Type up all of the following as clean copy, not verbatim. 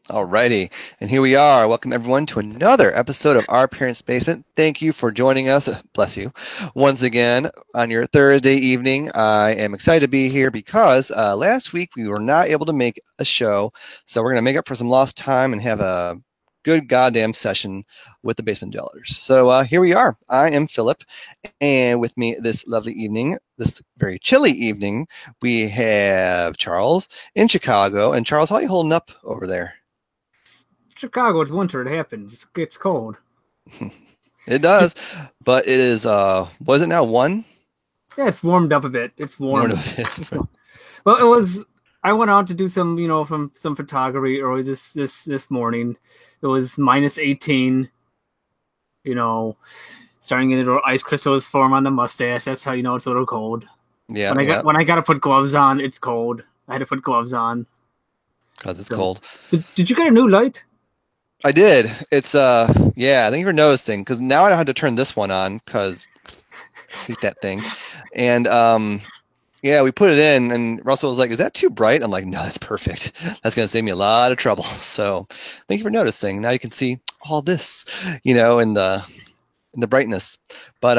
Alrighty, and here we are. Welcome everyone to another episode of Our Parents' Basement. Thank you for joining us, bless you, once again on your Thursday evening. I am excited to be here because last week we were not able to make a show, so we're going to make up for some lost time and have a good goddamn session with the Basement Dwellers. So here we are. I am Philip, and with me this lovely evening, this very chilly evening, we have Charles in Chicago. And Charles, how are you holding up over there? Chicago, it's winter. It happens. It gets cold. It does, but it is. Was it now 1? Yeah, it's warmed up a bit. It's warm. Warmed up. Well, it was. I went out to do some, some photography early this morning. It was minus 18. Starting to get little ice crystals form on the mustache. That's how you know it's a little cold. Yeah. When I got to put gloves on, it's cold. I had to put gloves on because it's cold. Did you get a new light? I did. It's yeah. Thank you for noticing. Because now I don't have to turn this one on because I hate that thing. And yeah, we put it in, and Russell was like, "Is that too bright?" I'm like, "No, that's perfect. That's going to save me a lot of trouble." So, thank you for noticing. Now you can see all this, in the brightness. But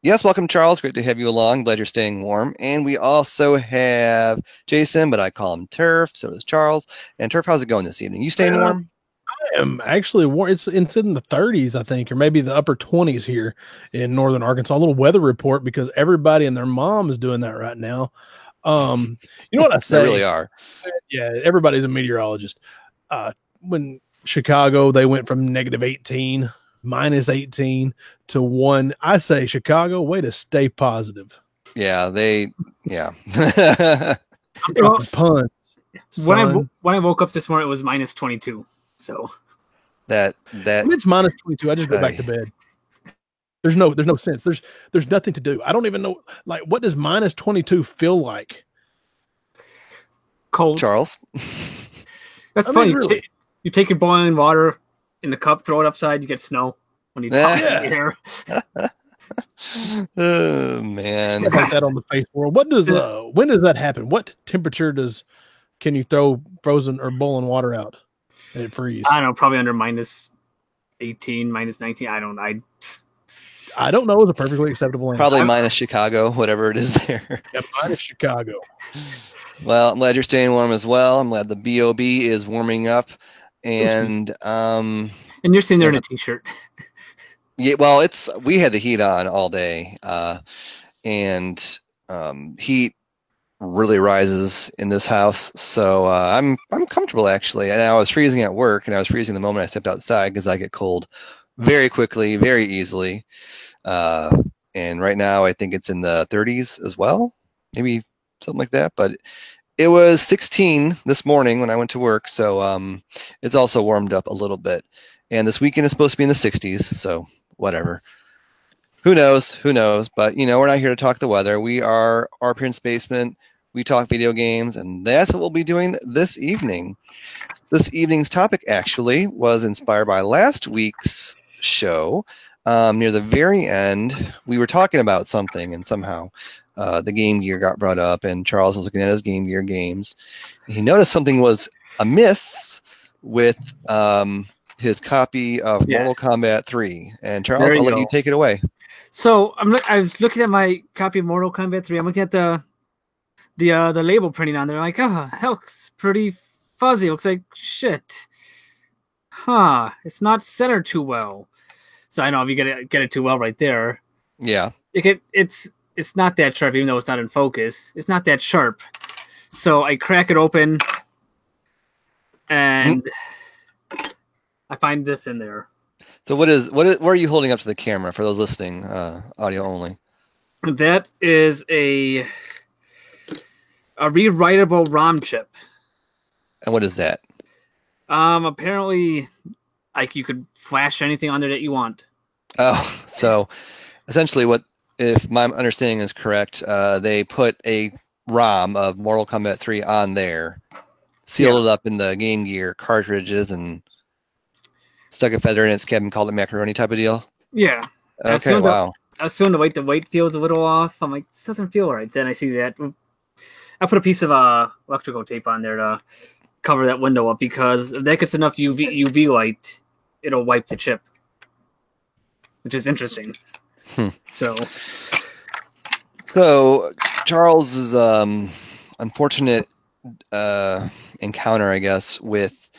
yes, welcome, Charles. Great to have you along. Glad you're staying warm. And we also have Jason, but I call him Turf. So does Charles. And Turf, how's it going this evening? You staying warm? I am actually warm. It's in the 30s, I think, or maybe the upper 20s here in northern Arkansas. A little weather report because everybody and their mom is doing that right now. You know what I say? They really are. Yeah, everybody's a meteorologist. When Chicago, they went from negative 18, minus 18 to 1. I say, Chicago, way to stay positive. Yeah, yeah. I'm puns. When I woke up this morning, it was minus 22. So that when it's minus 22, I just go back to bed. There's no sense. There's nothing to do. I don't even know, like, what does minus 22 feel like? Cold. Charles. That's funny. Really? You take your boiling water in the cup, throw it upside, you get snow when you pop it in the air. Oh man. Like that on the face world. When does that happen? What temperature can you throw frozen or boiling water out and it freeze? I don't know, probably under minus 18, minus 19. I don't know is a perfectly acceptable answer. Probably minus Chicago, whatever it is there. Yeah, minus Chicago. Well, I'm glad you're staying warm as well. I'm glad the BOB is warming up. And you're sitting there in a t-shirt. Yeah, well, we had the heat on all day, and heat really rises in this house. So I'm comfortable actually. And I was freezing at work, and I was freezing the moment I stepped outside because I get cold very quickly, very easily. And right now I think it's in the 30s as well, maybe something like that. But it was 16 this morning when I went to work, so it's also warmed up a little bit. And this weekend is supposed to be in the 60s, so whatever. Who knows? But, we're not here to talk the weather. We are Our Parents' Basement. We talk video games, and that's what we'll be doing this evening. This evening's topic, actually, was inspired by last week's show. Near the very end, we were talking about something, and somehow the Game Gear got brought up, and Charles was looking at his Game Gear games. And he noticed something was amiss with his copy of Mortal Kombat 3. And Charles, I'll let you take it away. So I was looking at my copy of Mortal Kombat 3. I'm looking at the label printing on there. I'm like, that looks pretty fuzzy. It looks like shit. It's not centered too well. So I know if you get it too well right there. Yeah. It's not that sharp, even though it's not in focus. It's not that sharp. So I crack it open, and I find this in there. So what are you holding up to the camera for those listening, audio only? That is a rewritable ROM chip. And what is that? Apparently, like, you could flash anything on there that you want. Oh, so essentially what, if my understanding is correct, they put a ROM of Mortal Kombat 3 on there, sealed it up in the Game Gear cartridges, and stuck a feather in its cabin, called it macaroni type of deal? Yeah. Okay, wow. I was feeling the weight feels a little off. I'm like, this doesn't feel right. Then I see that. I put a piece of electrical tape on there to cover that window up, because if that gets enough UV light, it'll wipe the chip, which is interesting. So Charles's unfortunate encounter, I guess, with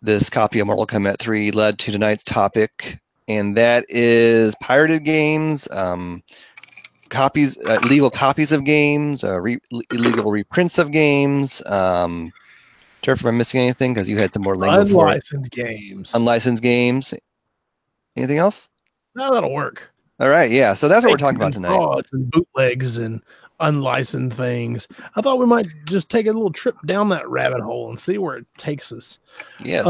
this copy of Mortal Kombat 3 led to tonight's topic, and that is pirated games, copies, illegal copies of games, illegal reprints of games. Jeff, am I missing anything? Because you had some more language for it. Unlicensed games. Unlicensed games. Anything else? No, that'll work. All right, yeah. So that's what we're talking about tonight. Frauds and bootlegs and unlicensed things. I thought we might just take a little trip down that rabbit hole and see where it takes us. Yes.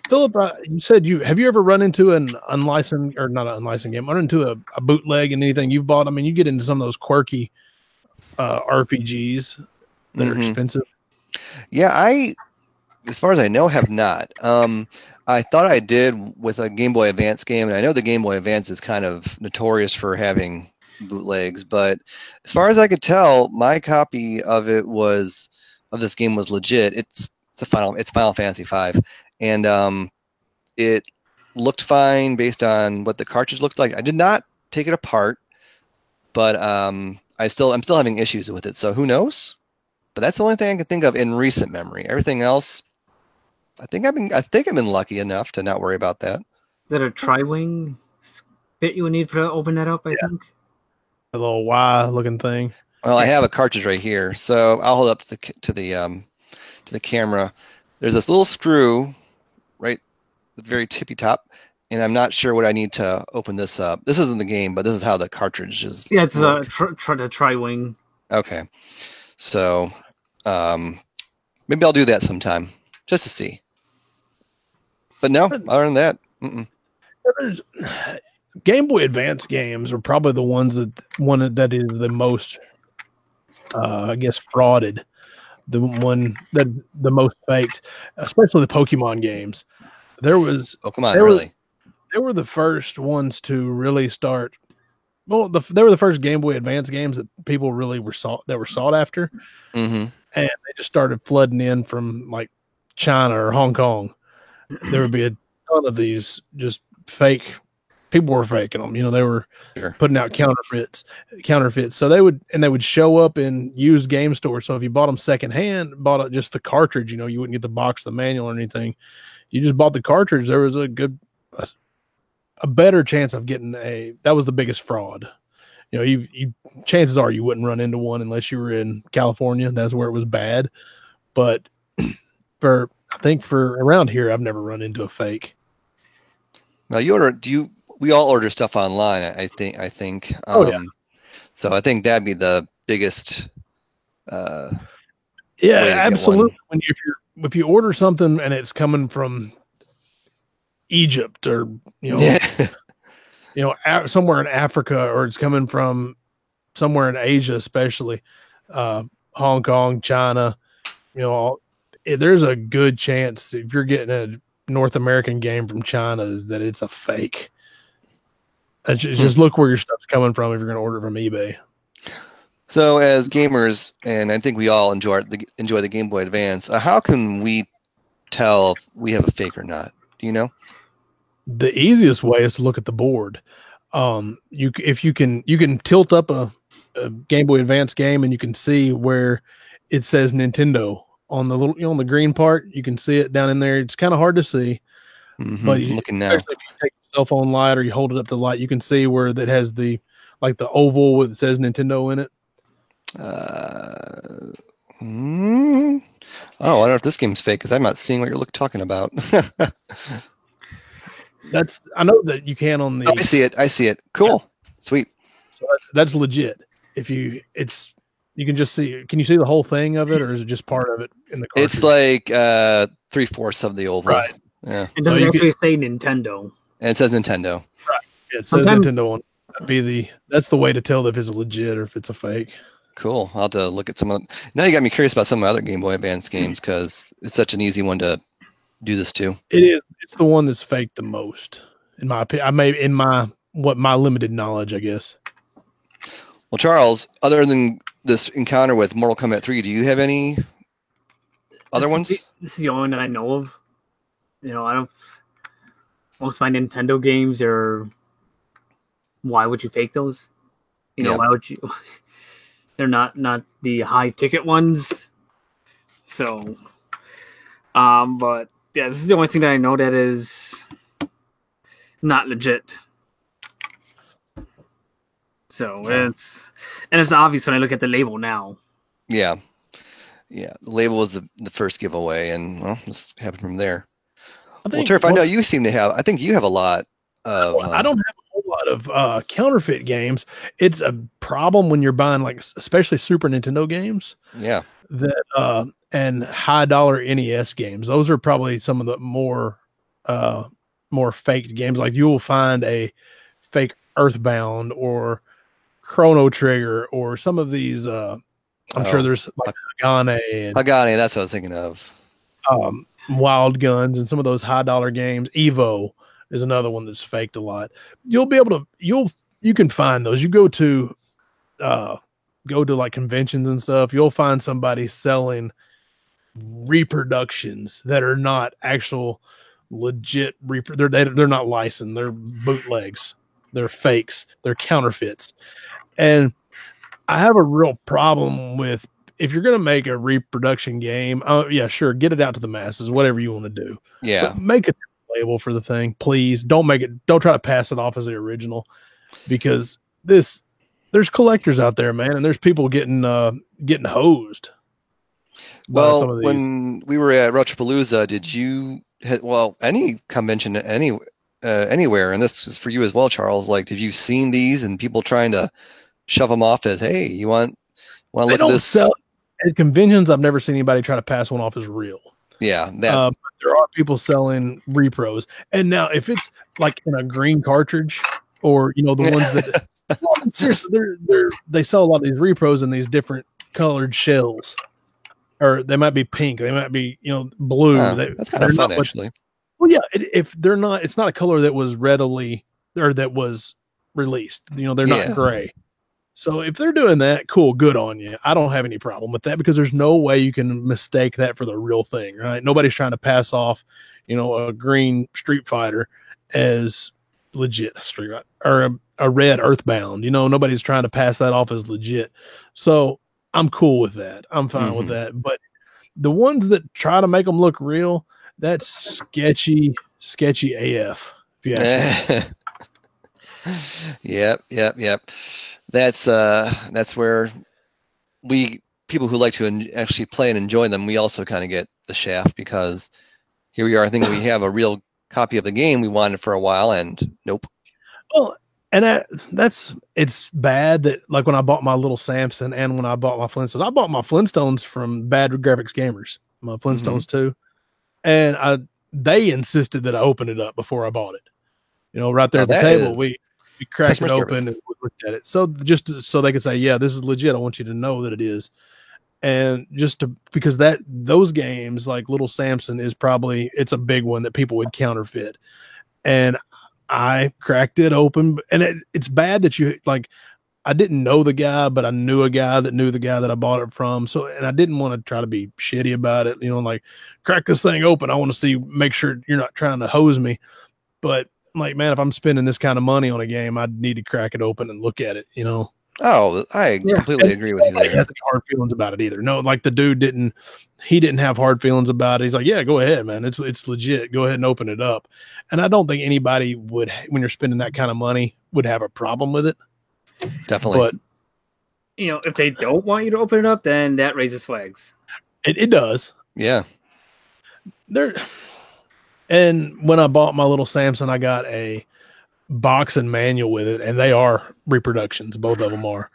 Philip, you said have you ever run into an unlicensed, or not an unlicensed game, run into a bootleg and anything you've bought? I mean, you get into some of those quirky RPGs that are expensive. Yeah, as far as I know, have not. I thought I did with a Game Boy Advance game, and I know the Game Boy Advance is kind of notorious for having bootlegs, but as far as I could tell, my copy of this game was legit. It's Final Fantasy V, and it looked fine based on what the cartridge looked like. I did not take it apart, but I'm still having issues with it. So who knows? But that's the only thing I can think of in recent memory. Everything else, I think I've been lucky enough to not worry about that. Is that a Tri-Wing bit you would need to open that up? I think a little Y looking thing. Well, I have a cartridge right here, so I'll hold up to the camera. There's this little screw right at the very tippy top, and I'm not sure what I need to open this up. This isn't the game, but this is how the cartridge is. Yeah, it's a Tri-Wing. Okay. So maybe I'll do that sometime just to see. But no, other than that, Game Boy Advance games are probably the ones that is the most, I guess, frauded. The one that the most faked, especially the Pokemon games. There was Pokemon really. They were the first ones to really start. Well, they were the first Game Boy Advance games that people really were sought after, and they just started flooding in from like China or Hong Kong. There would be a ton of these just fake. People were faking them. You know, they were putting out counterfeits. So they would show up in used game stores. So if you bought them secondhand, bought just the cartridge, you know, you wouldn't get the box, the manual, or anything. You just bought the cartridge. There was a better chance of getting that was the biggest fraud. You know, you chances are you wouldn't run into one unless you were in California. That's where it was bad. But I think for around here, I've never run into a fake. Now we all order stuff online. I think. So I think that'd be the biggest. Yeah, absolutely. If you order something and it's coming from Egypt or somewhere in Africa, or it's coming from somewhere in Asia, especially Hong Kong, China, there's a good chance if you're getting a North American game from China that it's a fake. Just look where your stuff's coming from if you're going to order from eBay. So as gamers, and I think we all enjoy the Game Boy Advance, how can we tell if we have a fake or not? Do you know? The easiest way is to look at the board. You can tilt up a Game Boy Advance game and you can see where it says Nintendo on the little, on the green part. You can see it down in there. It's kind of hard to see, but looking now, especially if you take a cell phone light or you hold it up to the light, you can see where that has the oval with it says Nintendo in it. Oh, I don't know if this game's fake because I'm not seeing what you're talking about. I know that you can on the. Oh, I see it. Cool, sweet. So that's legit. You can just see. Can you see the whole thing of it, or is it just part of it in the cartridge? It's like 3/4 of the oval. Right. Yeah. It doesn't actually say Nintendo. And it says Nintendo. Right. Yeah, it says Nintendo on it. That's the way to tell if it's legit or if it's a fake. Cool. I'll have to look at some of. Now you got me curious about some of my other Game Boy Advance games because it's such an easy one to do this to. It is. It's the one that's faked the most, in my opinion. My limited knowledge, I guess. Well, Charles, other than this encounter with Mortal Kombat 3, do you have any other This ones? This is the only one that I know of. I don't. Most of my Nintendo games are. Why would you fake those? Yeah. Why would you? They're not the high ticket ones. So, but yeah, this is the only thing that I know that is not legit. So Yeah. it's obvious when I look at the label now. Yeah. Yeah. The label was the first giveaway, and well, just happened from there. Well, Turf, I know you seem to have. I think you have a lot of. I don't have a whole lot of counterfeit games. It's a problem when you're buying, like, especially Super Nintendo games. Yeah. That and high dollar NES games. Those are probably some of the more faked games. Like, you will find a fake Earthbound or Chrono Trigger or some of these. I'm sure there's like Hagane and Hagane. That's what I was thinking of. Wild Guns and some of those high dollar games. Evo is another one that's faked a lot. You'll be able to you can find those. You go to like conventions and stuff. You'll find somebody selling reproductions that are not actual legit. They're not licensed. They're bootlegs. They're fakes. They're counterfeits. And I have a real problem with, if you're going to make a reproduction game, yeah, sure, get it out to the masses, whatever you want to do. Yeah. But make a label for the thing, please. Don't try to pass it off as the original, because there's collectors out there, man, and there's people getting hosed. Well, when we were at Retropalooza, did you any convention anywhere, and this is for you as well, Charles, like, did you seen these and people trying to shove them off as, hey, you want to look at this? At conventions, I've never seen anybody try to pass one off as real. Yeah. But there are people selling repros. And now if it's like in a green cartridge, or, the ones that seriously, they sell a lot of these repros in these different colored shells, or they might be pink. They might be, blue. That's kind of fun, actually. Well, yeah, if they're not, it's not a color that was readily, or that was released. They're not gray. So if they're doing that, cool, good on you. I don't have any problem with that, because there's no way you can mistake that for the real thing, right? Nobody's trying to pass off, a green Street Fighter as legit Street Fighter, or a red Earthbound. Nobody's trying to pass that off as legit. So I'm cool with that. I'm fine with that. But the ones that try to make them look real, that's sketchy AF. If you ask me. Yep. That's where people who like to actually play and enjoy them, we also kind of get the shaft, because here we are. I think we have a real copy of the game we wanted for a while, and nope. Well, and it's bad that, like, when I bought my little Samson and when I bought my Flintstones, I bought my Flintstones from Bad Graphics Gamers, my Flintstones too, and they insisted that I open it up before I bought it. Right there at the table, we cracked it open and we looked at it. So just so they could say, yeah, this is legit. I want you to know that it is. And because those games, like Little Samson, it's a big one that people would counterfeit. And I cracked it open, and it's bad that I didn't know the guy, but I knew a guy that knew the guy that I bought it from. So, and I didn't want to try to be shitty about it, like, crack this thing open. I want to make sure you're not trying to hose me. But I'm like, man, if I'm spending this kind of money on a game, I need to crack it open and look at it, Oh, I completely agree with you there. He has hard feelings about it either. No, like, the dude didn't have hard feelings about it. He's like, yeah, go ahead, man. It's legit. Go ahead and open it up. And I don't think anybody would, when you're spending that kind of money, would have a problem with it. Definitely. But if they don't want you to open it up, then that raises flags. It does. Yeah. And when I bought my little Samson, I got a box and manual with it, and they are reproductions. Both of them are.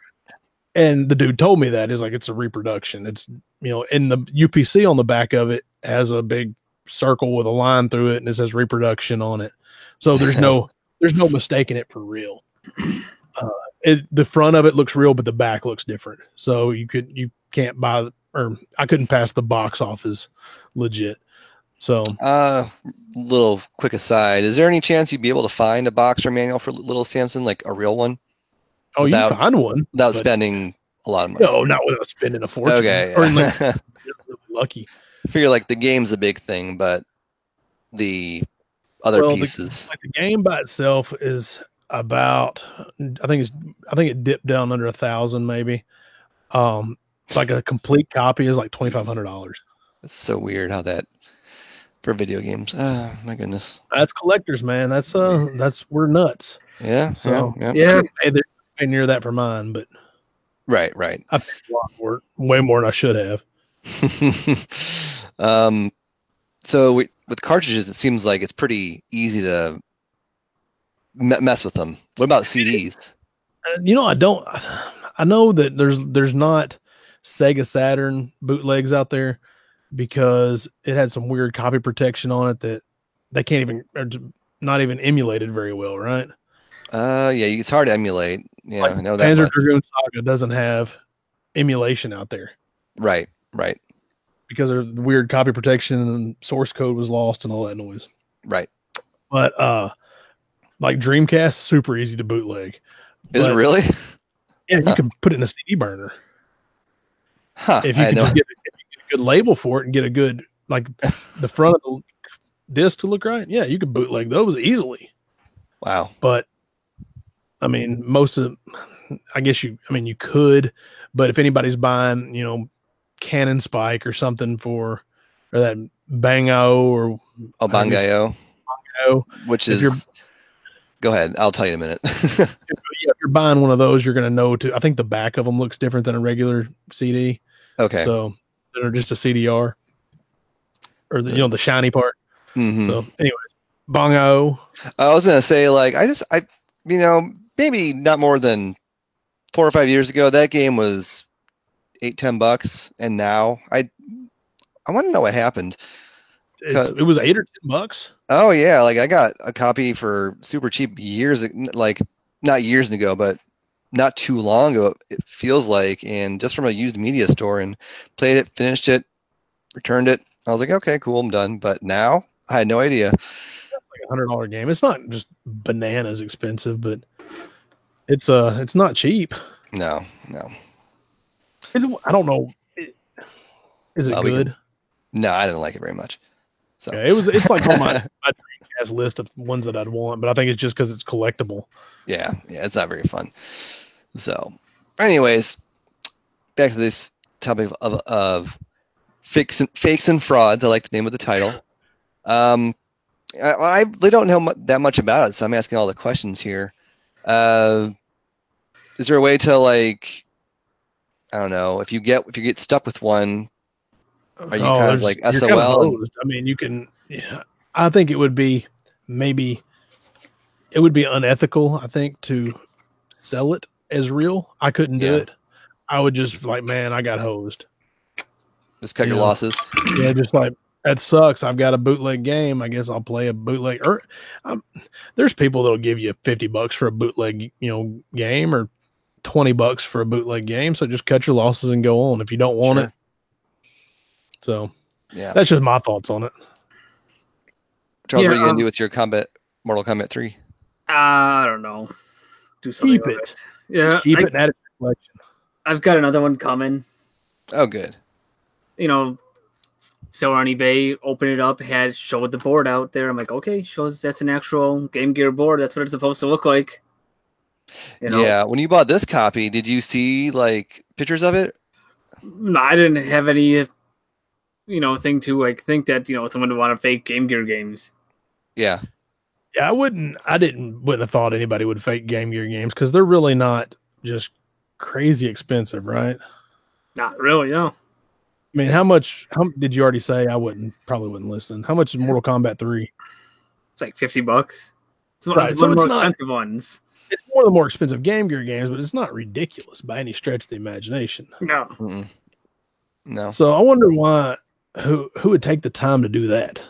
And the dude told me that. He's like, it's a reproduction. It's, in the UPC on the back of it has a big circle with a line through it, and it says reproduction on it. So there's no mistaking it for real. The front of it looks real, but the back looks different. So you can't buy, or I couldn't pass the box off as legit. So, little quick aside, is there any chance you'd be able to find a box or manual for Little Samson, like a real one? Oh, you can find one without spending a lot of money. No, not without spending a fortune. Okay, or really lucky. I figure like the game's a big thing, but the other Well, pieces. the game by itself is about, I think it dipped down under 1,000 maybe. Like a complete copy is like $2,500. It's so weird how that for video games. Oh my goodness. That's collectors, man. That's we're nuts. Yeah. So Yeah. they're near that for mine, but Right. I paid a lot for it, way more than I should have. So with cartridges, it seems like it's pretty easy to mess with them. What about CDs? I know that there's not Sega Saturn bootlegs out there because it had some weird copy protection on it that they can't even, or not even emulated very well, right? Yeah, it's hard to emulate. Yeah, Like I know that Panzer much. Dragoon Saga doesn't have emulation out there Right. because of the weird copy protection and source code was lost and all that noise. Right. But like Dreamcast, super easy to bootleg. Is it But, really? Yeah, you can put it in a CD burner. Huh. If you I can know. just get a good label for it and get a good, like the front of the disc to look right, yeah, you could bootleg those easily. Wow. But I mean, you could, but if anybody's buying, Cannon Spike or something or that Bang-O or Oh, Bangai-O, which if you're- is. Go ahead. I'll tell you in a minute. if you're buying one of those, you're going to know I think the back of them looks different than a regular CD. Okay. So they're just a CDR or the shiny part. Mhm. So anyways, Bang-O. I was gonna say, like, maybe not more than 4 or 5 years ago, that game was $8-10, and now I want to know what happened. It was $8 or $10. Oh yeah, like I got a copy for super cheap like not years ago, but not too long ago. It feels like, and just from a used media store, and played it, finished it, returned it. I was like, okay, cool, I'm done. But now I had no idea. Like $100 game. It's not just bananas expensive, but it's not cheap. No. I don't know. Is it Well, good? No, I didn't like it very much. So Yeah, it's like on my Dreamcast list of ones that I'd want, but I think it's just because it's collectible. yeah, it's not very fun. So, anyways, back to this topic of fakes and frauds. I like the name of the title. I really don't know that much about it, so I'm asking all the questions here. Is there a way to, like, I don't know, if you get stuck with one, are you kind of like you're SOL? kind of hosed. I mean, you can. Yeah, I think it would be unethical. I think to sell it as real. I couldn't do Yeah. it. I would just like, man, I got hosed. Just cut your Yeah. losses. Yeah, just like that sucks. I've got a bootleg game. I guess I'll play a bootleg. Or there's people that'll give you $50 for a bootleg, game, or $20 for a bootleg game. So just cut your losses and go on if you don't want Sure. it. So Yeah. that's just my thoughts on it. Charles, Yeah, what are you gonna do with your Mortal Kombat 3? I don't know. Do something Keep with it. it. Yeah, Keep it and add it to the collection. I've got another one coming. Oh, good. Sell on eBay, open it up, showed the board out there. I'm like, okay, shows that's an actual Game Gear board. That's what it's supposed to look like. Yeah. When you bought this copy, did you see like pictures of it? No, I didn't have any, thing to like think that someone would want to fake Game Gear games. Yeah. Yeah, I wouldn't have thought anybody would fake Game Gear games because they're really not just crazy expensive, right? Not really, no. I mean, how did you already say? Probably wouldn't listen. How much is Mortal Kombat 3? It's like $50. It's one, Right, it's so one of the it's more not- expensive ones. It's one of the more expensive Game Gear games, but it's not ridiculous by any stretch of the imagination. No. Mm-mm. No. So I wonder who would take the time to do that.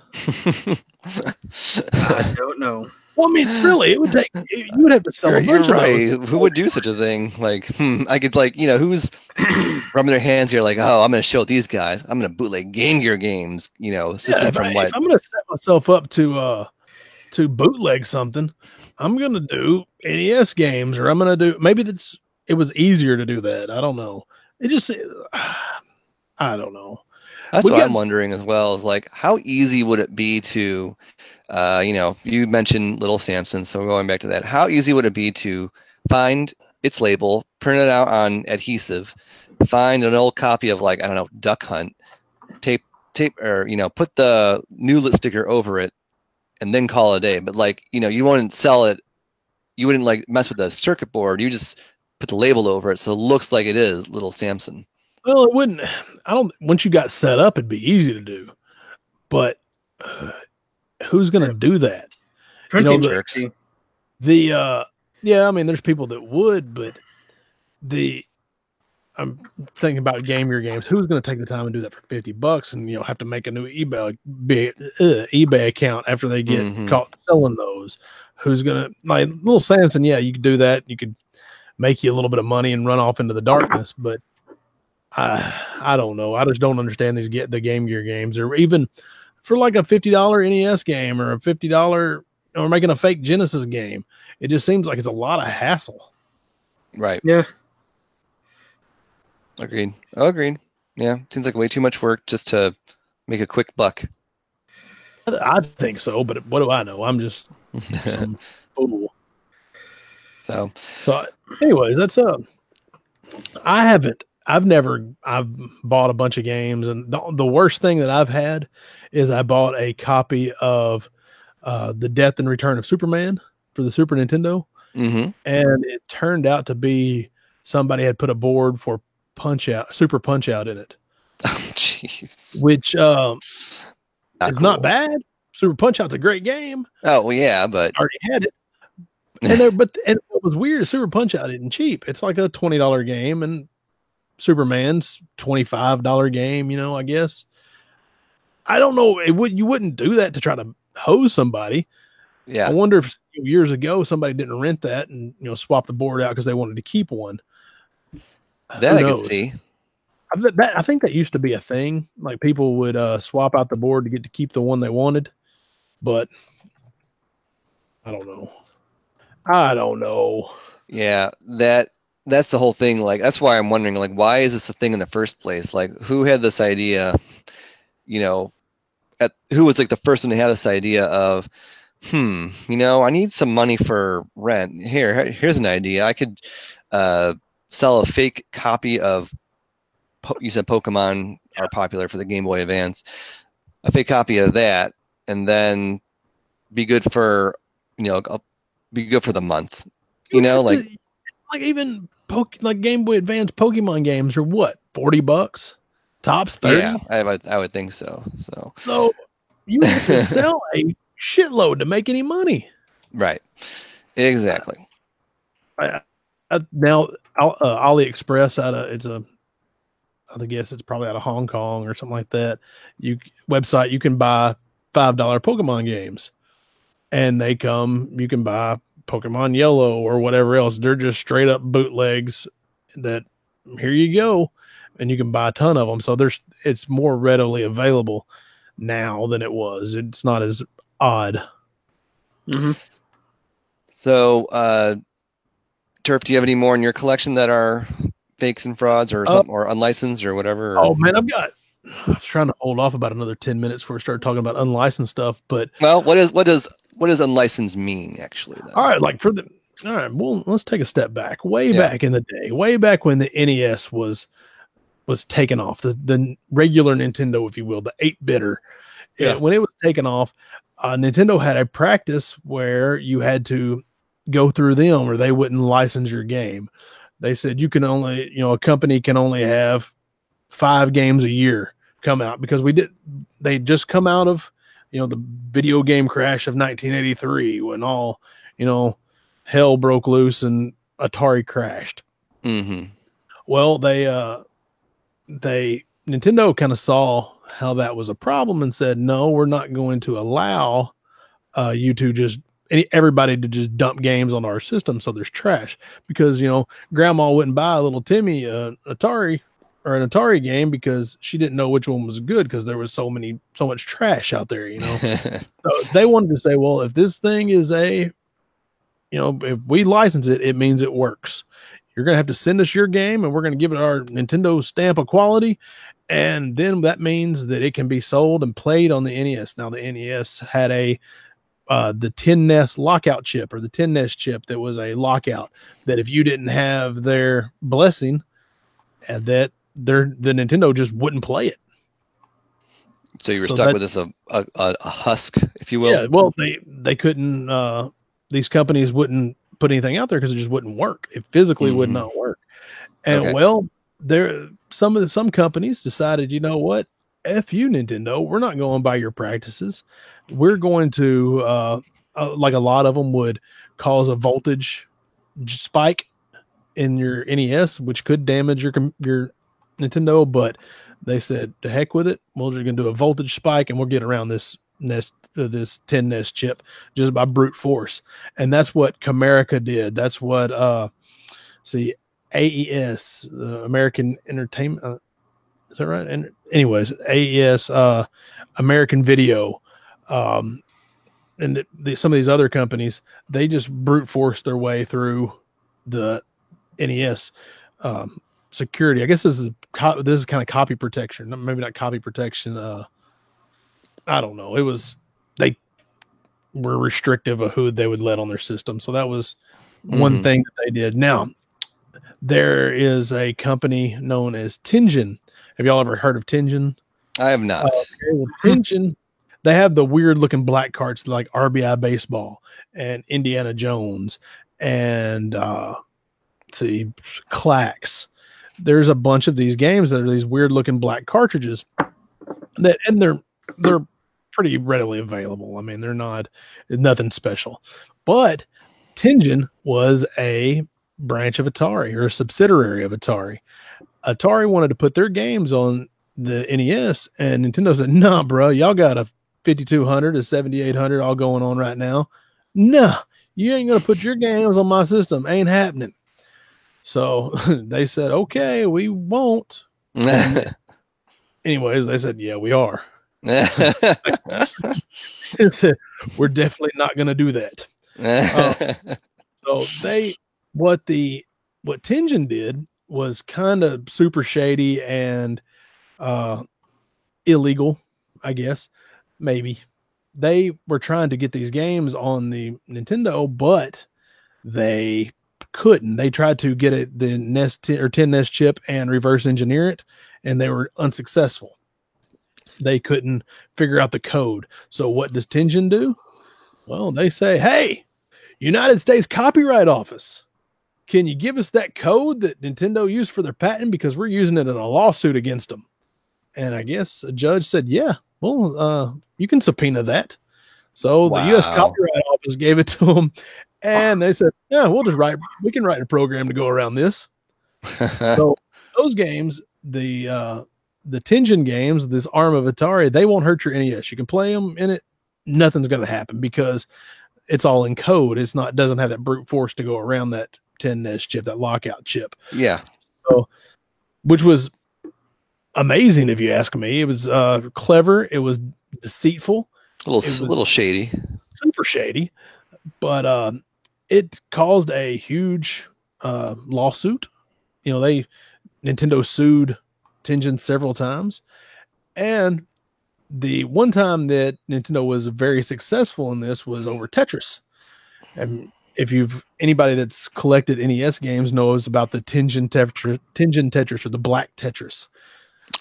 I don't know. Well, I mean, really, you would have to sell a You're bunch of right. those. Who would do such a thing? Like, I could who's rubbing their hands here like, oh, I'm going to show these guys. I'm going to bootleg Game Gear games, system If from what? I'm going to set myself up to bootleg something, I'm going to do NES games, or I'm going to do maybe it was easier to do that. I don't know. It just I don't know. That's We what got I'm wondering as well. Is like, how easy would it be to, you mentioned Little Samson, so going back to that, how easy would it be to find its label, print it out on adhesive, find an old copy of like, I don't know, Duck Hunt, tape, or put the new lit sticker over it, and then call it a day. But like, you wouldn't sell it. You wouldn't like mess with the circuit board. You just put the label over it so it looks like it is Little Samson. well, it wouldn't. I don't. Once you got set up, it'd be easy to do. But who's going to do that? Printing jerks. Yeah, I mean, there's people that would, but I'm thinking about Game Gear games. Who's going to take the time and do that for $50 and have to make a new eBay account after they get caught selling those? Who's going to like Little Samson? Yeah, you could do that. You could make you a little bit of money and run off into the darkness, but I don't know. I just don't understand the Game Gear games, or even for like a $50 NES game or a $50 or making a fake Genesis game. It just seems like it's a lot of hassle. Right. Yeah. Agreed. Agreed. Yeah. Seems like way too much work just to make a quick buck. I think so, but what do I know? I'm just some fool. So anyways, that's I've bought a bunch of games, and the worst thing that I've had is I bought a copy of The Death and Return of Superman for the Super Nintendo. Mm-hmm. And it turned out to be somebody had put a board for Super Punch Out in it. Oh, jeez. Which is not bad. Super Punch Out's a great game. Oh, well, yeah, but I already had it. And what was weird is Super Punch Out isn't cheap. It's like a $20 game, and Superman's $25 game, I guess. I don't know. You wouldn't do that to try to hose somebody. Yeah. I wonder if years ago somebody didn't rent that and swap the board out because they wanted to keep one. That I could see. I think that used to be a thing. Like people would swap out the board to get to keep the one they wanted, but I don't know. Yeah, that's the whole thing. Like that's why I'm wondering. Like, why is this a thing in the first place? Like, who had this idea? Who was like the first one to have this idea of, I need some money for rent. Here's an idea. I could sell a fake copy of. You said Pokemon are popular for the Game Boy Advance. A fake copy of that, and then be good for the month. Like even like Game Boy Advance Pokemon games are what, $40 tops, 30. Yeah, I would think so. So you have to sell a shitload to make any money. Right. Exactly. Now AliExpress I guess it's probably out of Hong Kong or something like that. You can buy $5 Pokemon games, and you can buy Pokemon Yellow or whatever else. They're just straight up bootlegs that here you go, and you can buy a ton of them. So it's more readily available now than it was. It's not as odd. Mm-hmm. So, Turf, do you have any more in your collection that are fakes and frauds or something, or unlicensed or whatever? Oh man, I was trying to hold off about another 10 minutes before we start talking about unlicensed stuff. But what does unlicensed mean actually? Then? All right, well, let's take a step back. Back in the day, way back when the NES was taken off, the regular Nintendo, if you will, the 8-bitter. Yeah. When it was taken off, Nintendo had a practice where you had to go through them or they wouldn't license your game. They said you can only, a company can only have 5 games a year come out because they just come out of, the video game crash of 1983 when all, hell broke loose and Atari crashed. Mm-hmm. Well, Nintendo kind of saw how that was a problem and said, no, we're not going to allow you to everybody to just dump games on our system. So there's trash because, grandma wouldn't buy a little Timmy Atari or an Atari game because she didn't know which one was good because there was so much trash out there, So they wanted to say, well, if this thing is if we license it, it means it works. You're going to have to send us your game, and we're going to give it our Nintendo stamp of quality. And then that means that it can be sold and played on the NES. Now, the NES had the 10NES lockout chip, or the 10NES chip, that was a lockout that if you didn't have their blessing, the Nintendo just wouldn't play it. So you were stuck with this a husk, if you will. Yeah, well, they couldn't. These companies wouldn't put anything out there because it just wouldn't work. It physically would not work. And some companies decided, you know what? F you, Nintendo. We're not going by your practices. We're going to, like a lot of them would cause a voltage spike in your NES, which could damage your Nintendo. But they said, to heck with it. We're just going to do a voltage spike, and we'll get around this 10NES chip just by brute force. And that's what Comerica did. That's what AES, the American Entertainment, is that right? And anyways, AES, American Video, and some of these other companies, they just brute forced their way through the NES security. I guess this is kind of copy protection. Maybe not copy protection. I don't know. They were restrictive of who they would let on their system. So that was one thing that they did. Now, there is a company known as Tengen. Have y'all ever heard of Tengen? I have not. Well, Tengen, they have the weird looking black carts like RBI Baseball and Indiana Jones and Clax. There's a bunch of these games that are these weird looking black cartridges and they're pretty readily available. I mean, they're nothing special. But Tengen was a branch of Atari, or a subsidiary of Atari. Atari wanted to put their games on the NES, and Nintendo said, "Nah, bro, y'all got a 5200, a 7800 all going on right now. Nah, you ain't gonna put your games on my system. Ain't happening." So they said, "Okay, we won't." Anyways, they said, "Yeah, we are." We're definitely not going to do that. So what Tengen did was kind of super shady and illegal, I guess. Maybe they were trying to get these games on the Nintendo, but they couldn't. They tried to get the NES or 10NES chip and reverse engineer it, and they were unsuccessful. They couldn't figure out the code. So what does Tengen do? Well, they say, "Hey, United States Copyright Office, can you give us that code that Nintendo used for their patent? Because we're using it in a lawsuit against them." And I guess a judge said, "Yeah, well, you can subpoena that." So the U.S. Copyright Office gave it to them, and they said, "Yeah, we can write a program to go around this." So those games, the Tengen games, this arm of Atari, they won't hurt your NES. You can play them in it. Nothing's going to happen because it's all in code. Doesn't have that brute force to go around that 10NES chip, that lockout chip. Yeah. So, which was amazing, if you ask me. It was clever. It was deceitful. A little shady. Super shady. But it caused a huge lawsuit. You know, Nintendo sued Tengen several times, and the one time that Nintendo was very successful in this was over Tetris. And if anybody that's collected NES games knows about the Tengen Tetris, or the black Tetris.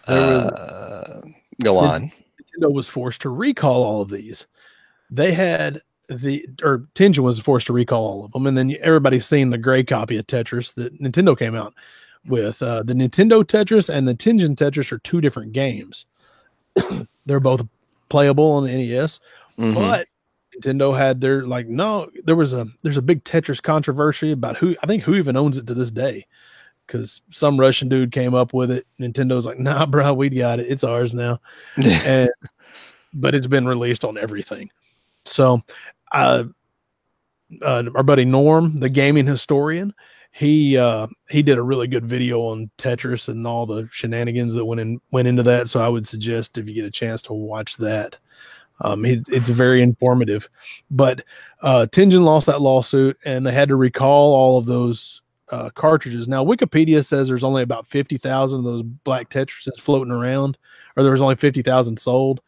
Go on. Nintendo was forced to recall all of these. Tengen was forced to recall all of them, and then everybody's seen the gray copy of Tetris that Nintendo came out with. The Nintendo Tetris and the Tengen Tetris are two different games. They're both playable on the NES, but Nintendo had there's a big Tetris controversy about who even owns it to this day, because some Russian dude came up with it. Nintendo's like, "Nah, bro, we got it. It's ours now." But it's been released on everything. So, our buddy Norm, the gaming historian, he did a really good video on Tetris and all the shenanigans that went into that. So I would suggest, if you get a chance, to watch that. It's very informative. But Tengen lost that lawsuit, and they had to recall all of those cartridges. Now, Wikipedia says there's only about 50,000 of those black Tetrises floating around, or there was only 50,000 sold.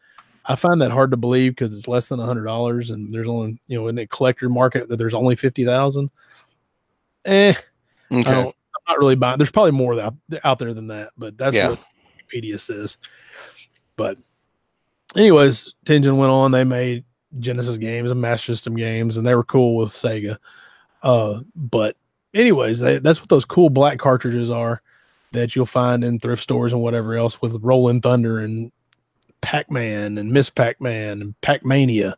I find that hard to believe because it's less than $100, and there's only, in the collector market that there's only 50,000. Okay. I'm not really buying. There's probably more out there than that, but that's what Wikipedia says. But anyways, Tengen went on. They made Genesis games and Master System games, and they were cool with Sega. But anyways, that's what those cool black cartridges are that you'll find in thrift stores and whatever else, with Rolling Thunder and Pac-Man and Miss Pac-Man and Pac-Mania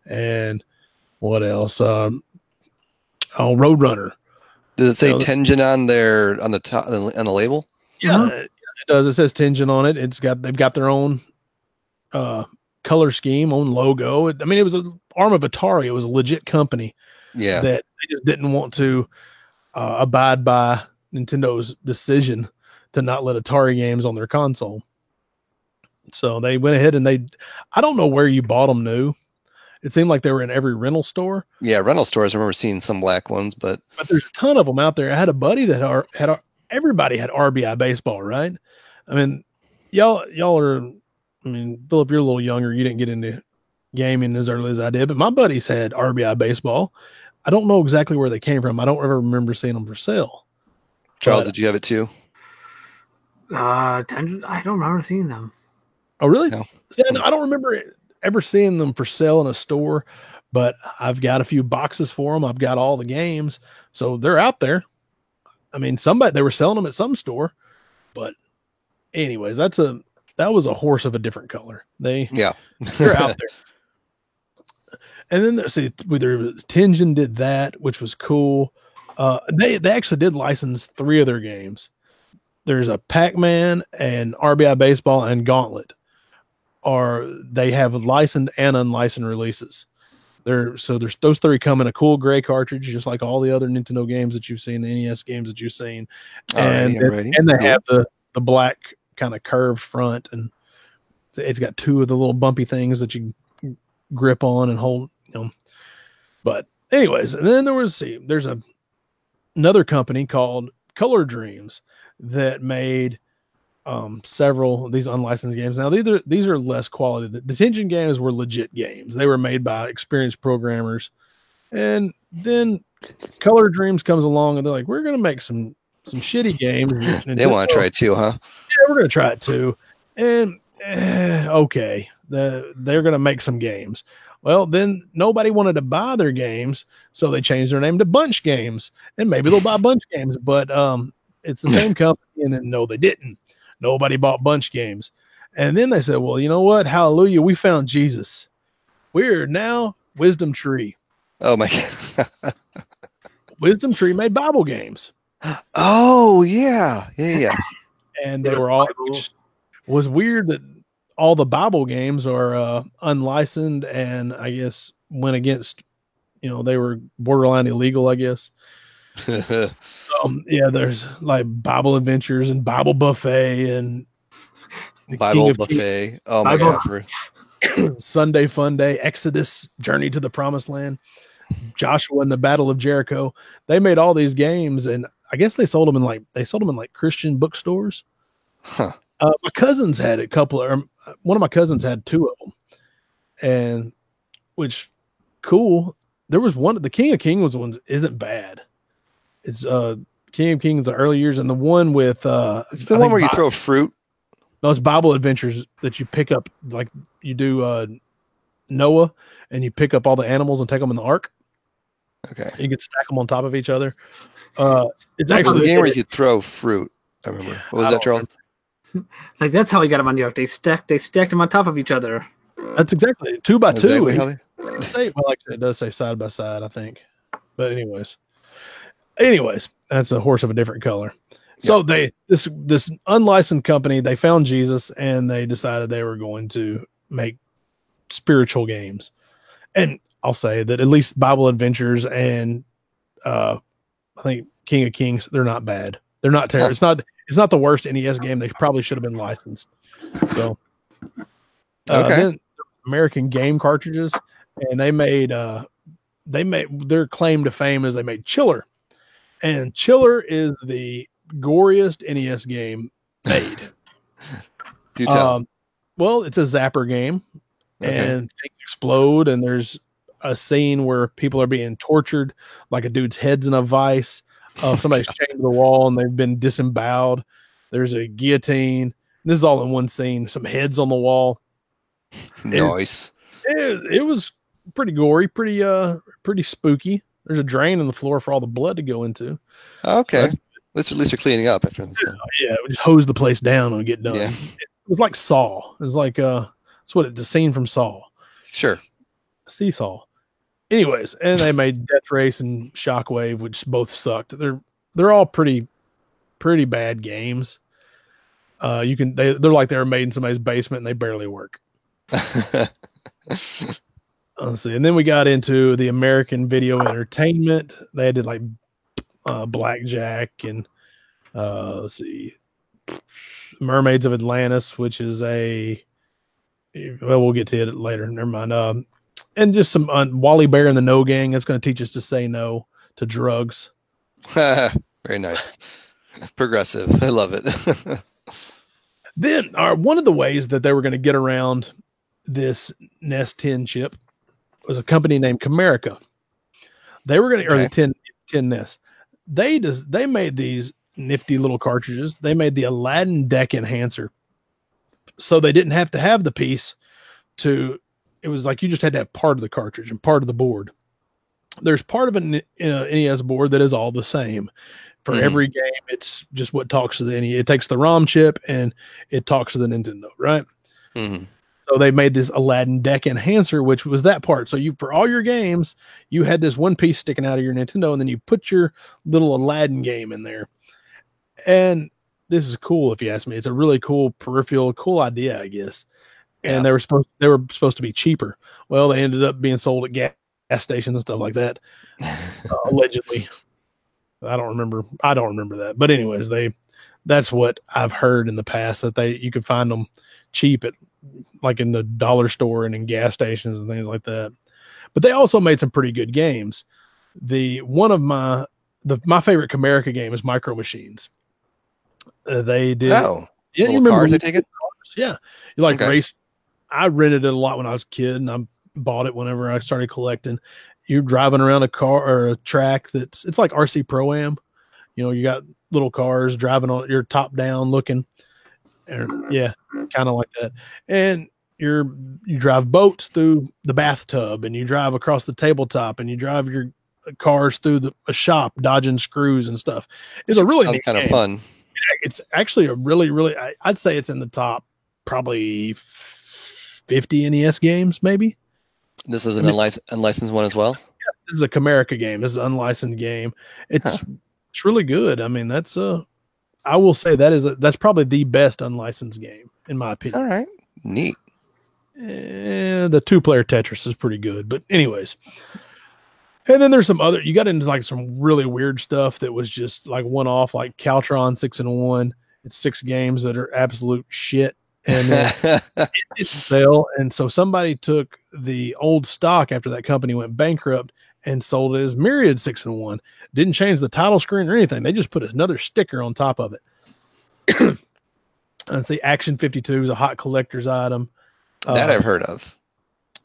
and what else? Roadrunner. Does it say Tengen on the top on the label? Yeah, it does. It says Tengen on it. They've got their own color scheme, own logo. It was an arm of Atari. It was a legit company. Yeah, that they just didn't want to abide by Nintendo's decision to not let Atari games on their console. So they went ahead and I don't know where you bought them new. It seemed like they were in every rental store. Yeah, rental stores. I remember seeing some black ones, but there's a ton of them out there. I had a buddy that everybody had RBI baseball, right? I mean, y'all are. I mean, Philip, you're a little younger. You didn't get into gaming as early as I did, but my buddies had RBI baseball. I don't know exactly where they came from. I don't ever remember seeing them for sale. Charles, did you have it too? I don't remember seeing them. Oh, really? No. Yeah, I don't remember ever seeing them for sale in a store, but I've got a few boxes for them. I've got all the games, so they're out there. I mean, they were selling them at some store, but anyways, that was a horse of a different color. They're out there. And then Tengen did that, which was cool. They actually did license 3 of their games. There's a Pac-Man and RBI Baseball and Gauntlet. They have licensed and unlicensed releases. There's those 3 come in a cool gray cartridge, just like all the other Nintendo games that you've seen, the NES games that you've seen, and they have the black kind of curved front, and it's got 2 of the little bumpy things that you grip on and hold. But anyways, and then there's another company called Color Dreams that made several of these unlicensed games. Now these are less quality. The Tengen games were legit games. They were made by experienced programmers. And then Color Dreams comes along and they're like, we're going to make some shitty games. They want to try it too, huh? Yeah, we're going to try it too. And okay, they're going to make some games. Well, then nobody wanted to buy their games, so they changed their name to Bunch Games, and maybe they'll buy Bunch Games, but it's the same company. And then no, they didn't. Nobody bought Bunch Games. And then they said, well, you know what? Hallelujah. We found Jesus. We're now Wisdom Tree. Oh my God. Wisdom Tree made Bible games. Oh yeah. And they were all, which was weird that all the Bible games are unlicensed, and I guess went against, they were borderline illegal, I guess. There's like Bible Adventures and Bible Buffet and Bible Buffet. Oh my God. Sunday Fun Day, Exodus, Journey to the Promised Land, Joshua and the Battle of Jericho. They made all these games, and I guess they sold them in like Christian bookstores. Huh. My cousins had a couple, or one of my cousins had 2 of them, and which cool. There was one, the King of Kings ones isn't bad. It's King of Kings, the early years, and the one with is it the one where you throw fruit? No, it's Bible Adventures that you pick up, like you do Noah, and you pick up all the animals and take them in the ark. Okay, you can stack them on top of each other. It's actually a game where you could throw fruit. I remember. What was that, Charles? Like that's how we got them on the ark. They stacked them on top of each other. That's exactly 2 by 2. Exactly it does say side by side, I think. But anyways, that's a horse of a different color. So this unlicensed company, they found Jesus and they decided they were going to make spiritual games. And I'll say that at least Bible Adventures and I think King of Kings, they're not bad. They're not terrible. It's not the worst NES game. They probably should have been licensed. So then American Game cartridges, and they made their claim to fame is they made Chiller. And Chiller is the goriest NES game made. Do tell. Well, it's a zapper game, and things explode, and there's a scene where people are being tortured, like a dude's head's in a vice. Somebody's chained to the wall, and they've been disemboweled. There's a guillotine. This is all in one scene. Some heads on the wall. Nice. It was pretty gory, pretty spooky. There's a drain in the floor for all the blood to go into. Okay. So at least you're cleaning up after this. Yeah, we just hose the place down and get done. Yeah. It was like Saw. It was like it's a scene from Saw. Sure. Seesaw. Anyways, and they made Death Race and Shockwave, which both sucked. They're all pretty bad games. They're like they were made in somebody's basement and they barely work. Let's see. And then we got into the American Video Entertainment. They did like Blackjack and let's see, Mermaids of Atlantis, which is we'll get to it later. Never mind. And just some Wally Bear and the No Gang. That's going to teach us to say no to drugs. Very nice. Progressive. I love it. Then one of the ways that they were going to get around this NES 10 chip was a company named Camerica. They were going to, or the 10 NES. They made these nifty little cartridges. They made the Aladdin Deck Enhancer. So they didn't have to have the piece it was like you just had to have part of the cartridge and part of the board. There's part of an NES board that is all the same. For every game, it's just what talks to the NES. It takes the ROM chip and it talks to the Nintendo, right? Mm-hmm. So they made this Aladdin Deck Enhancer, which was that part. So for all your games, you had this one piece sticking out of your Nintendo, and then you put your little Aladdin game in there. And this is cool, if you ask me. It's a really cool peripheral, cool idea, I guess. And they were supposed to be cheaper. Well, they ended up being sold at gas stations and stuff like that, allegedly. I don't remember that. But anyways, that's what I've heard in the past, that you could find them cheap at like in the dollar store and in gas stations and things like that. But they also made some pretty good games. My favorite Camerica game is Micro Machines. They did. Oh, yeah, you remember cars? I take it. Yeah, you like race. I rented it a lot when I was a kid, and I bought it whenever I started collecting. You're driving around a car or a track it's like RC Pro-Am. You got little cars driving on your top down looking. And yeah, kind of like that. And you drive boats through the bathtub, and you drive across the tabletop, and you drive your cars through a shop dodging screws and stuff. It's a really neat kind of fun. It's actually a really, really, I'd say it's in the top probably 50 NES games, maybe. This is an unlicensed one as well? Yeah, this is a Camerica game. This is an unlicensed game. It's really good. I mean, I will say that's probably the best unlicensed game, in my opinion. All right. Neat. The 2-player Tetris is pretty good. But anyways. And then there's you got into like some really weird stuff that was just like one-off, like Caltron 6-in-1. It's 6 games that are absolute shit. And it didn't sell. And so somebody took the old stock after that company went bankrupt and sold it as Myriad 6-in-1. Didn't change the title screen or anything. They just put another sticker on top of it. And see, Action 52 is a hot collector's item. That I've heard of.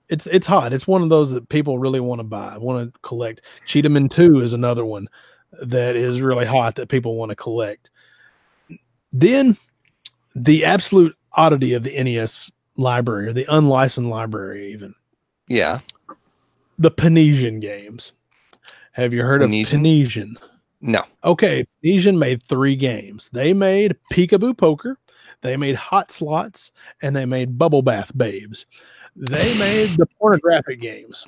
It's hot. It's one of those that people really want to buy, want to collect. Cheetahman 2 is another one that is really hot that people want to collect. Then the absolute oddity of the NES library, or the unlicensed library even. Yeah. The Panesian games. Have you heard of Panesian? No. Okay. Panesian made 3 games. They made Peekaboo Poker, they made Hot Slots, and they made Bubble Bath Babes. They made the pornographic games.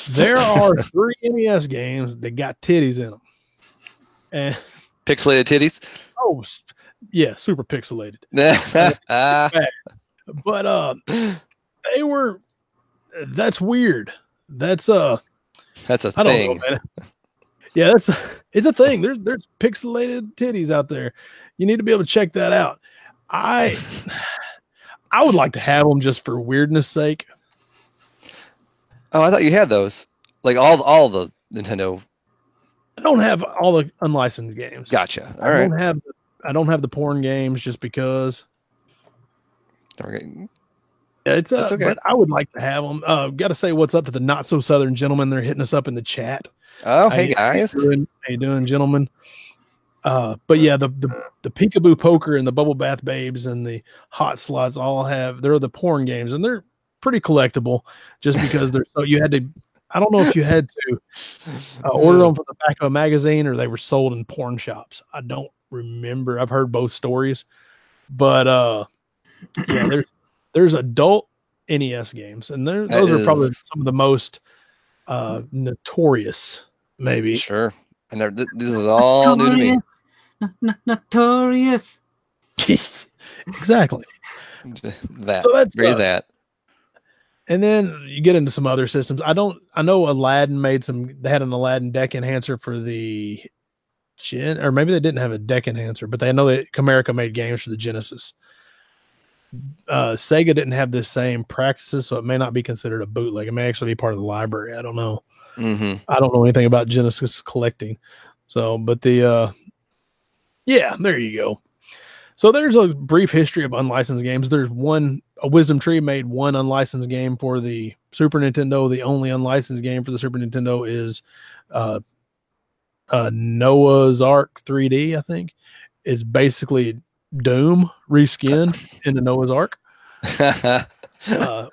There are 3 NES games that got titties in them. And pixelated titties? Oh, yeah, super pixelated. But that's weird. That's a thing. I don't know, man. Yeah, it's a thing. There's pixelated titties out there. You need to be able to check that out. I would like to have them just for weirdness sake. Oh, I thought you had those. Like all the Nintendo I don't have all the unlicensed games. Gotcha. All right. I don't have the porn games just because. Okay. Yeah, it's That's okay. but I would like to have them. Got to say what's up to the not so southern gentlemen. They're hitting us up in the chat. Oh, hey guys. How you doing, gentlemen? But yeah, the Peekaboo Poker and the Bubble Bath Babes and the Hot Slots all they're the porn games, and they're pretty collectible just because they're so you had to. I don't know if you had to order them from the back of a magazine or they were sold in porn shops. I don't remember. I've heard both stories, but yeah, there's adult NES games, and those are probably some of the most notorious, maybe. Sure. And this is all new to me. Notorious. Exactly. That. So that's that. And then you get into some other systems. I know Aladdin they had an Aladdin deck enhancer for the or maybe they didn't have a deck enhancer, but I know that Comerica made games for the Genesis. Sega didn't have the same practices, so it may not be considered a bootleg. It may actually be part of the library. I don't know. Mm-hmm. I don't know anything about Genesis collecting. So, but yeah, there you go. So there's a brief history of unlicensed games. There's a Wisdom Tree made one unlicensed game for the Super Nintendo. The only unlicensed game for the Super Nintendo is Noah's Ark 3D, I think. It's basically Doom reskinned into Noah's Ark,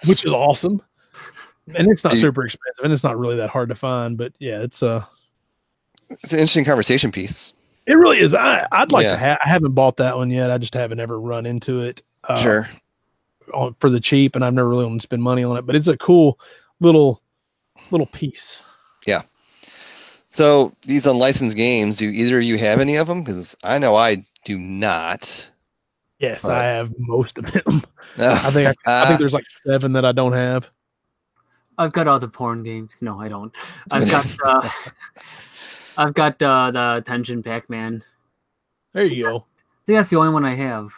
which is awesome. And it's not super expensive, and it's not really that hard to find. But yeah, it's an interesting conversation piece. It really is. I'd like to I haven't bought that one yet. I just haven't ever run into it. Sure. For the cheap, and I've never really wanted to spend money on it. But it's a cool little piece. Yeah. So these unlicensed games, do either of you have any of them? Because I know I do not. Yes, I have most of them. I think there's like 7 that I don't have. I've got all the porn games. No, I don't. I've got the Attention Pac-Man. There you go. I think that's the only one I have.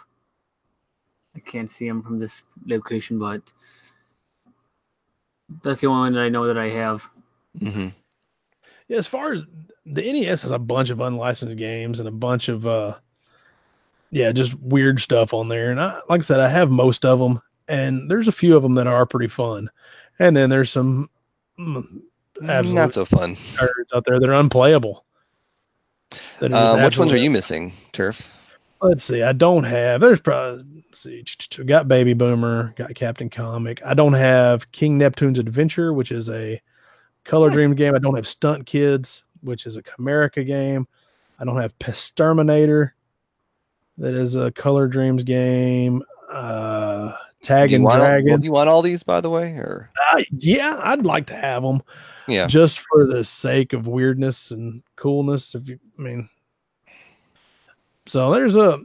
I can't see him from this location, but that's the only one that I know that I have. Mm-hmm. Yeah, as far as the NES has a bunch of unlicensed games and a bunch of just weird stuff on there. And like I said, I have most of them, and there's a few of them that are pretty fun. And then there's some not so fun cards out there that are unplayable. Which ones are you missing, Turf? Let's see. I don't have. There's probably. Let's see. Got Baby Boomer. Got Captain Comic. I don't have King Neptune's Adventure, which is a Color Dream game. I don't have Stunt Kids, which is a Comerica game. I don't have Pesterminator. That is a Color Dreams game. Tag and Dragon. Do you want all these, by the way? Or yeah, I'd like to have them. Yeah, just for the sake of weirdness and coolness. So there's I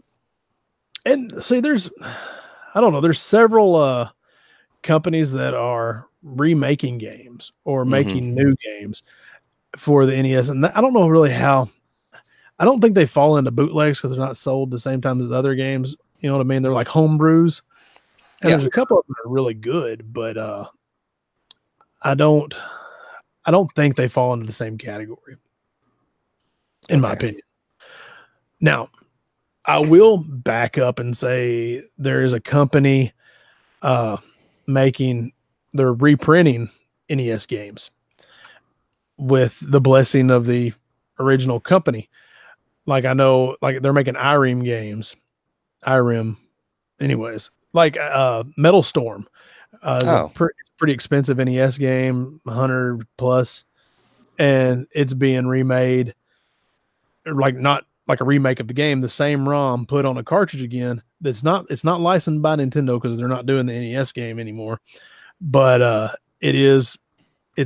don't know. There's several companies that are remaking games or making new games for the NES, and I don't know really how. I don't think they fall into bootlegs because they're not sold the same time as the other games. You know what I mean? They're like homebrews. And there's a couple of them that are really good, but I don't think they fall into the same category, in my opinion. Now, I will back up and say there is a company they're reprinting NES games with the blessing of the original company. Like I know, like they're making Irem games. Anyways. Like Metal Storm, a pretty expensive NES game, 100 plus, and it's being remade, like not like a remake of the game, the same ROM put on a cartridge again. It's not licensed by Nintendo because they're not doing the NES game anymore, but it's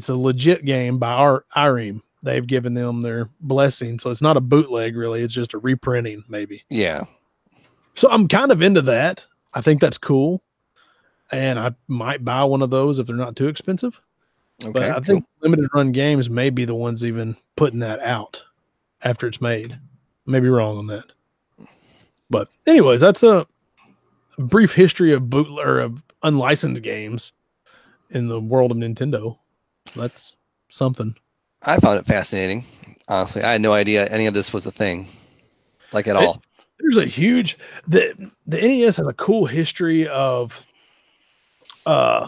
a legit game by Irem. They've given them their blessing, so it's not a bootleg really. It's just a reprinting, maybe. Yeah. So I'm kind of into that. I think that's cool, and I might buy one of those if they're not too expensive. Okay, but I think limited run games may be the ones even putting that out after it's made. Maybe wrong on that. But anyways, that's a brief history of of unlicensed games in the world of Nintendo. That's something. I found it fascinating. Honestly, I had no idea any of this was a thing, like at all. There's a huge the NES has a cool history of I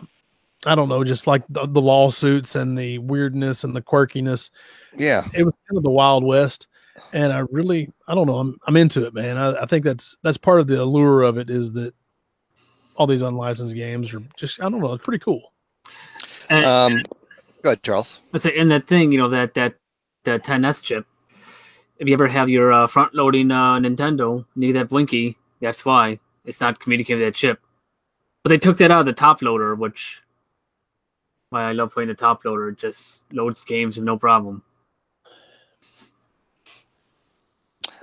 don't know, just like the lawsuits and the weirdness and the quirkiness. Yeah. It was kind of the Wild West, and I don't know, I'm into it, man. I think that's part of the allure of it, is that all these unlicensed games are just, I don't know, it's pretty cool. And, go ahead, Charles. let's say in that thing, that 10S chip. If you ever have your front-loading Nintendo, and you get that Blinky, that's why it's not communicating with that chip. But they took that out of the top loader, which why I love playing the top loader. It just loads games with no problem.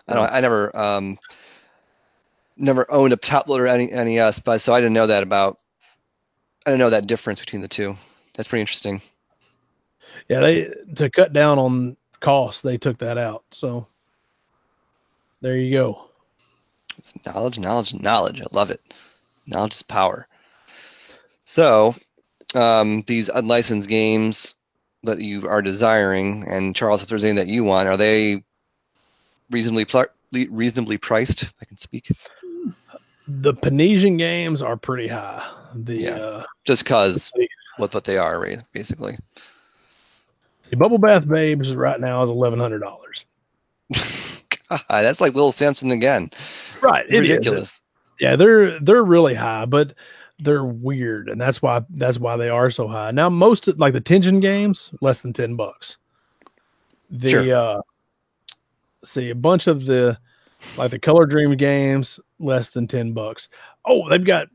I never owned a top loader NES, but so I didn't know that difference between the two. That's pretty interesting. Yeah, to cut down on costs, they took that out. So there you go. It's knowledge. I love it. Knowledge is power. So these unlicensed games that you are desiring, and Charles, if there's any that you want, are they reasonably priced? If I can speak. The Panesian games are pretty high. Just because what they are, right, basically. The Bubble Bath Babes right now is $1,100. God, that's like Little Samson again. Right, it's ridiculous. Yeah, they're really high, but they're weird, and that's why they are so high. Now, most like the Tension games, less than $10. Sure. See, a bunch of the Color Dream games, less than $10. Oh, they've got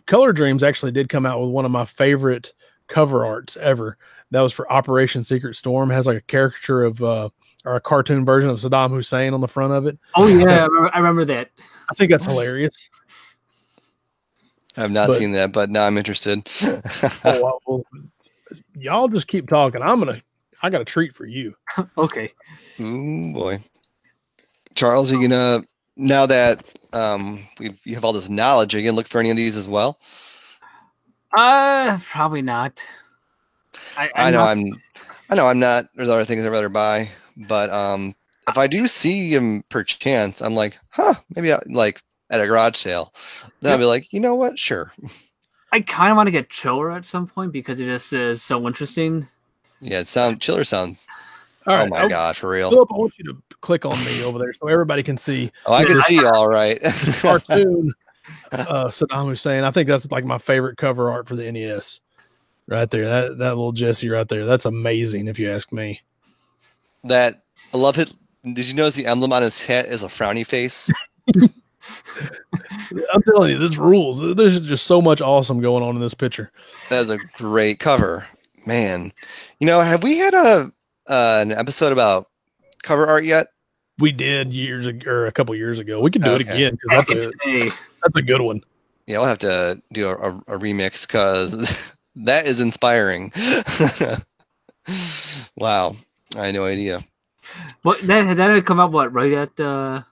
Color Dreams actually did come out with one of my favorite cover arts ever. That was for Operation Secret Storm. It has like a caricature of or a cartoon version of Saddam Hussein on the front of it. Oh yeah, I remember that. I think that's hilarious. I've not seen that, but now I'm interested. Well, y'all just keep talking. I got a treat for you. Okay. Ooh, boy. Charles, are you gonna, now that you have all this knowledge, are you gonna look for any of these as well? Probably not. I know I'm not. There's other things I'd rather buy, but if I do see them per chance, I'm like, maybe like at a garage sale. Then I'll be like, you know what? Sure. I kind of want to get Chiller at some point because it just is so interesting. Yeah, Chiller sounds. All right, oh my God, for real. Philip, I want you to click on me over there so everybody can see. Oh, I can see all right. Cartoon Saddam Hussein. I think that's like my favorite cover art for the NES. Right there, that little Jesse right there. That's amazing, if you ask me. I love it. Did you notice the emblem on his hat is a frowny face? I'm telling you, this rules. There's just so much awesome going on in this picture. That is a great cover, man. Have we had an episode about cover art yet? We did a couple years ago. We could do it again because that's a good one. Yeah, we'll have to do a remix because that is inspiring. Wow, I had no idea. What that had come out right at the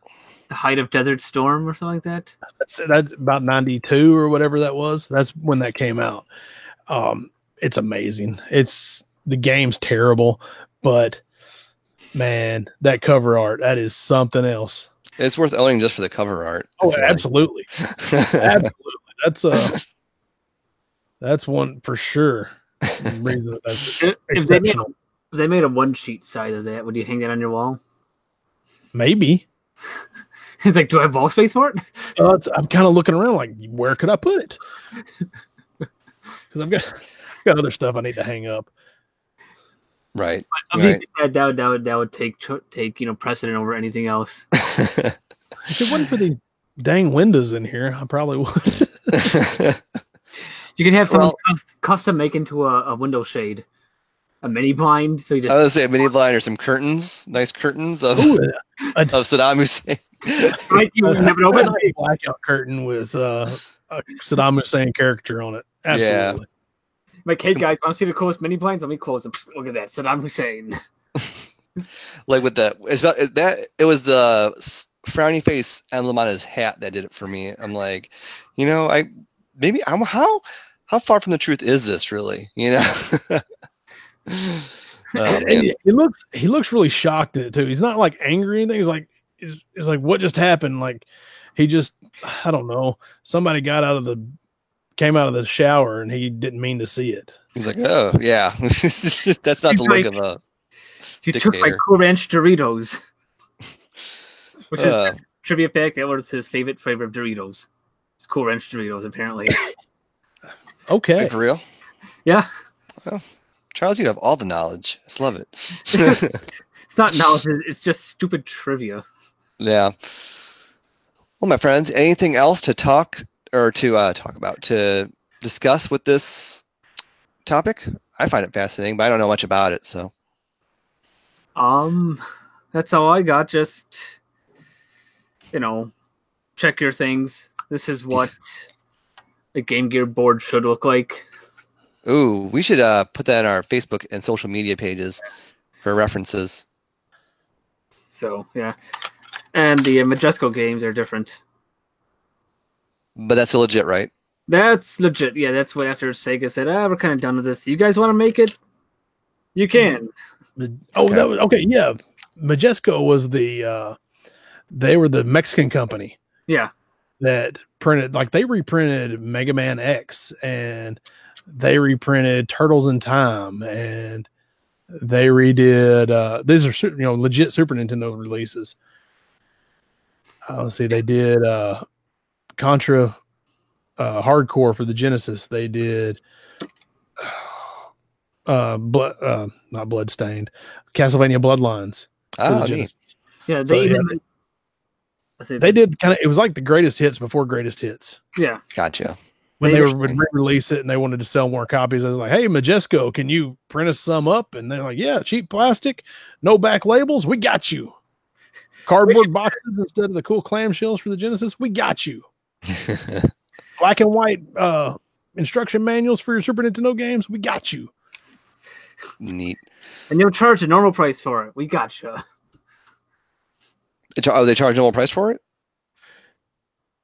height of Desert Storm or something like that? That's about 92 or whatever that was. That's when that came out. It's amazing. The game's terrible, but man, that cover art, that is something else. It's worth owning just for the cover art. Oh, absolutely. Absolutely. That's one for sure. Reason that's if they made a one sheet side of that, would you hang that on your wall? Maybe. It's like, do I have wall space for it? I'm kind of looking around like, where could I put it? Because I've got other stuff I need to hang up. Right. I mean, that would take precedent over anything else. If it wasn't for these dang windows in here, I probably would. You can have some custom make into a window shade, a mini blind. So you just. I was gonna say a mini blind or some curtains, nice curtains of Saddam Hussein. Right, you never open a blackout curtain with a Saddam Hussein caricature on it. Absolutely. Yeah. Like, hey guys, want to see the coolest mini blinds? Let me close them. Look at that, Saddam Hussein. Like with it was the frowny face emblem on his hat that did it for me. I'm like, how far from the truth is this really? And man. he looks really shocked at it too. He's not like angry or anything. He's like, what just happened? Like he just, I don't know. Somebody came out of the shower and he didn't mean to see it. He's like, oh yeah, that's not the look of a You took my dictator. Cool Ranch Doritos. Which is trivia fact, that was his favorite flavor of Doritos. It's Cool Ranch Doritos, apparently. Okay. For real? Yeah. Charles, you have all the knowledge. I just love it. It's not knowledge, it's just stupid trivia. Yeah. Well, my friends, anything else to talk about, to discuss with this topic? I find it fascinating, but I don't know much about it, so. That's all I got. Just, check your things. This is what a Game Gear board should look like. Ooh, we should put that in our Facebook and social media pages for references. So, yeah. And the Majesco games are different. But that's legit, right? That's legit. Yeah, that's what after Sega said, we're kind of done with this. You guys want to make it? You can. Oh, okay. Okay, yeah. Majesco was they were the Mexican company. Yeah. That printed, like they reprinted Mega Man X and they reprinted Turtles in Time and they redid, these are, legit Super Nintendo releases. Let's see, they did Contra Hardcore for the Genesis. They did not Bloodstained, Castlevania Bloodlines. Oh, neat. Yeah, they did kind of, it was like the greatest hits before greatest hits. Yeah. Gotcha. When they would re-release it and they wanted to sell more copies, I was like, hey, Majesco, can you print us some up? And they're like, yeah, cheap plastic, no back labels, we got you. Cardboard boxes instead of the cool clamshells for the Genesis, we got you. Black and white instruction manuals for your Super Nintendo games, we got you. Neat. And you'll charge a normal price for it. We gotcha. Oh, they charge a normal price for it?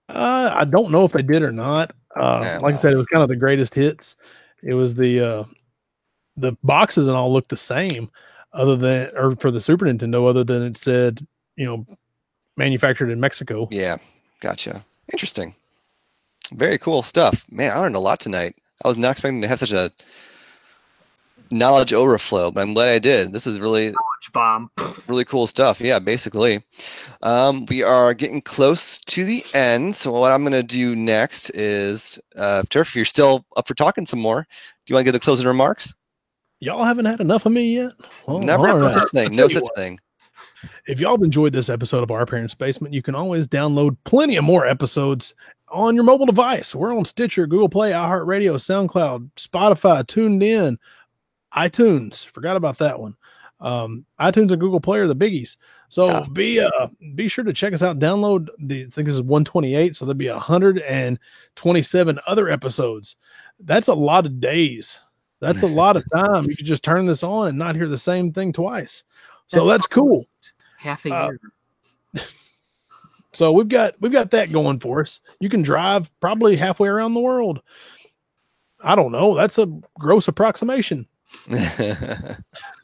I don't know if they did or not. I said, it was kind of the greatest hits. It was the boxes and all looked the same, for the Super Nintendo, other than it said, manufactured in Mexico. Yeah, gotcha. Interesting. Very cool stuff. Man, I learned a lot tonight. I was not expecting to have such a knowledge overflow, but I'm glad I did. This is really bomb. Really cool stuff. Yeah, basically. We are getting close to the end. So what I'm going to do next is, Turf, if you're still up for talking some more, do you want to give the closing remarks? Y'all haven't had enough of me yet? Well, never. No such thing. No such thing. If y'all have enjoyed this episode of Our Parents' Basement, you can always download plenty of more episodes on your mobile device. We're on Stitcher, Google Play, iHeartRadio, SoundCloud, Spotify, Tuned In, iTunes. Forgot about that one. iTunes and Google Play are the biggies. So be sure to check us out. Download I think this is 128, so there'll be 127 other episodes. That's a lot of days. That's a lot of time. You could just turn this on and not hear the same thing twice. So that's cool. Half a year. So we've got that going for us. You can drive probably halfway around the world. I don't know. That's a gross approximation.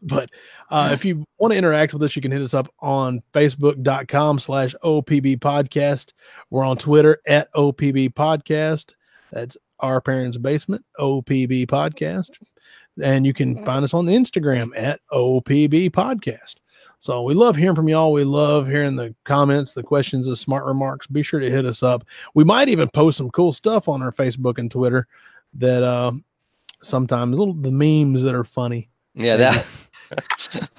But if you want to interact with us, you can hit us up on facebook.com/OPB podcast. We're on Twitter @OPB podcast. That's Our Parents' Basement, OPB podcast. And you can find us on Instagram @OPB podcast. So we love hearing from y'all. We love hearing the comments, the questions, the smart remarks. Be sure to hit us up. We might even post some cool stuff on our Facebook and Twitter that sometimes the memes that are funny. Yeah, that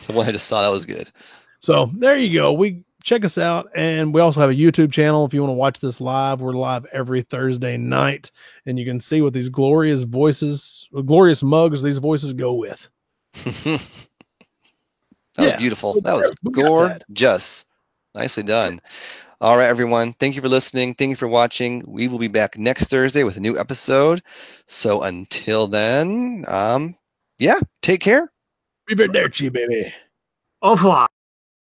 the one I just saw, that was good. So there you go. Check us out. And we also have a YouTube channel. If you want to watch this live, we're live every Thursday night. And you can see what these glorious mugs these voices go with. That was beautiful. That was gorgeous. Nicely done. All right, everyone. Thank you for listening. Thank you for watching. We will be back next Thursday with a new episode. So until then, take care. Arrivederci, baby. Au revoir.